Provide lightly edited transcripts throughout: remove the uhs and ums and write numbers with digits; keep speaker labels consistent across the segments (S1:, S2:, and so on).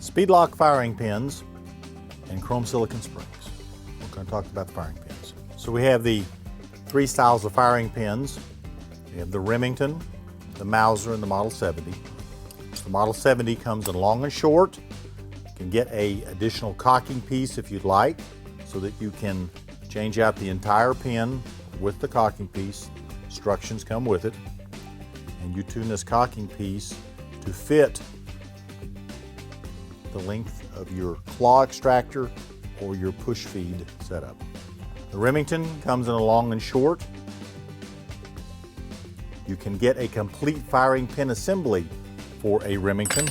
S1: SpeedLock firing pins and chrome silicon springs. We're going to talk about the firing pins. So we have the three styles of firing pins. We have the Remington, the Mauser, and the Model 70. The Model 70 comes in long and short. You can get an additional cocking piece if you'd like, so that you can change out the entire pin with the cocking piece. Instructions come with it. And you tune this cocking piece to fit the length of your claw extractor or your push feed setup. The Remington comes in a long and short. You can get a complete firing pin assembly for a Remington.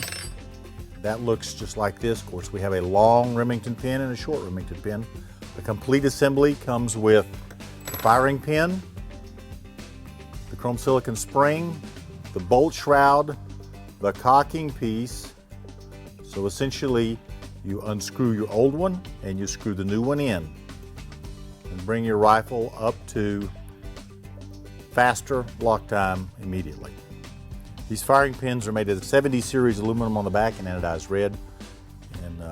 S1: That looks just like this. Of course, we have a long Remington pin and a short Remington pin. The complete assembly comes with the firing pin, the chrome silicon spring, the bolt shroud, the cocking piece. So essentially, you unscrew your old one and you screw the new one in and bring your rifle up to faster lock time immediately. These firing pins are made of the 70 series aluminum on the back and anodized red, and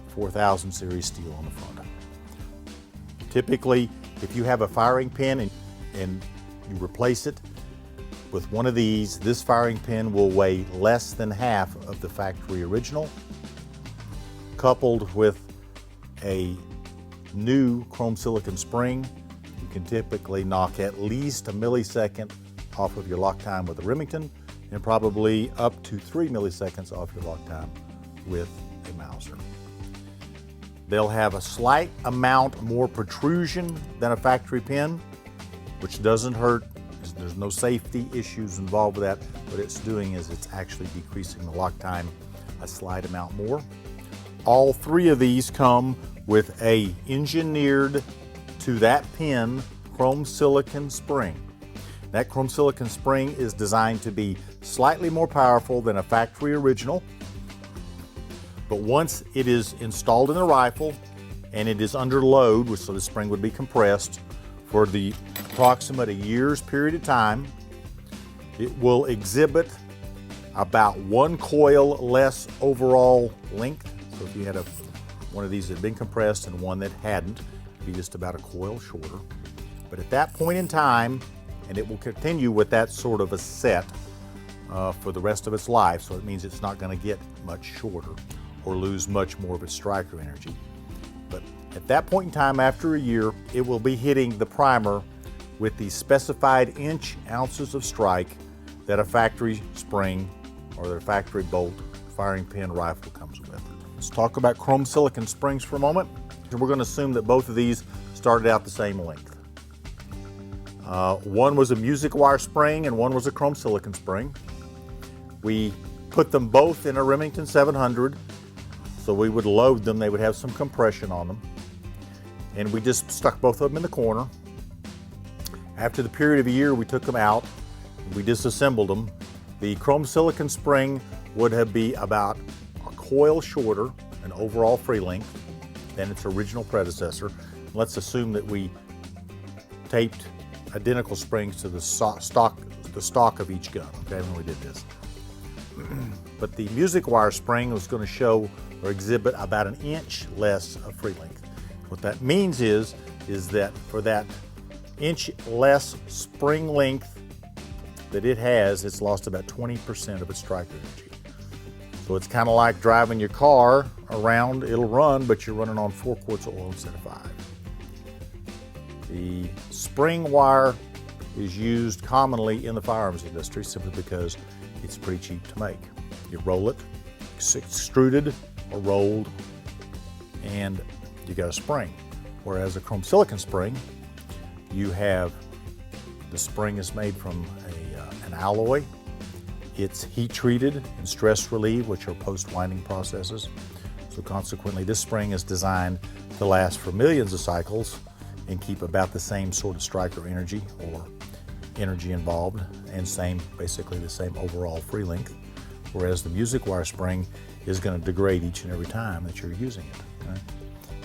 S1: 4000 series steel on the front. Typically, if you have a firing pin and you replace it with one of these, this firing pin will weigh less than half of the factory original. Coupled with a new chrome silicon spring, you can typically knock at least a millisecond off of your lock time with the Remington, and probably up to 3 milliseconds off your lock time with a Mauser. They'll have a slight amount more protrusion than a factory pin, which doesn't hurt. There's no safety issues involved with that. What it's doing is it's actually decreasing the lock time a slight amount more. All three of these come with a engineered to that pin chrome silicon spring. That chrome silicon spring is designed to be slightly more powerful than a factory original, but once it is installed in the rifle and it is under load, so the spring would be compressed for the approximate a year's period of time, it will exhibit about 1 coil less overall length. So if you had one of these that had been compressed and one that hadn't, it'd be just about a coil shorter. But at that point in time, and it will continue with that sort of a set for the rest of its life, so it means it's not going to get much shorter or lose much more of its striker energy. But at that point in time, after a year, it will be hitting the primer with the specified ounces of strike that a factory spring or their factory bolt firing pin rifle comes with. Let's talk about chrome silicon springs for a moment. We're going to assume that both of these started out the same length. One was a music wire spring and one was a chrome silicon spring. We put them both in a Remington 700, so we would load them. They would have some compression on them. And we just stuck both of them in the corner. After the period of a year, we took them out. We disassembled them. The chrome silicon spring would be about a coil shorter, an overall free length, than its original predecessor. Let's assume that we taped identical springs to the stock of each gun, okay, when we did this. But the music wire spring was going to show or exhibit about 1 inch less of free length. What that means is that for that 1 inch less spring length that it has, it's lost about 20% of its striker energy. So it's kind of like driving your car around. It'll run, but you're running on 4 quarts of oil instead of 5. The spring wire is used commonly in the firearms industry simply because it's pretty cheap to make. You roll it, it's extruded or rolled, and you got a spring. Whereas a chrome silicon spring, you have the spring is made from an alloy. It's heat treated and stress relieved, which are post-winding processes. So consequently, this spring is designed to last for millions of cycles and keep about the same sort of striker energy or energy involved, and basically the same overall free length. Whereas the music wire spring is going to degrade each and every time that you're using it. Right?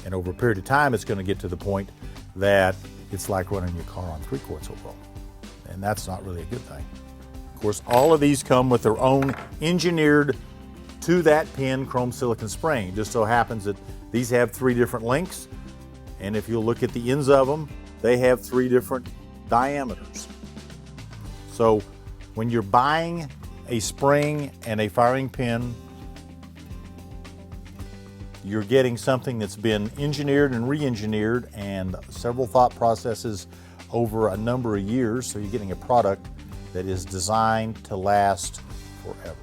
S1: And over a period of time, it's going to get to the point that it's like running your car on 3 quarts of oil. And that's not really a good thing. Of course, all of these come with their own engineered to that pin chrome silicon spring. It just so happens that these have 3 different lengths, and if you look at the ends of them, they have 3 different diameters. So when you're buying a spring and a firing pin, you're getting something that's been engineered and re-engineered and several thought processes over a number of years, so you're getting a product that is designed to last forever.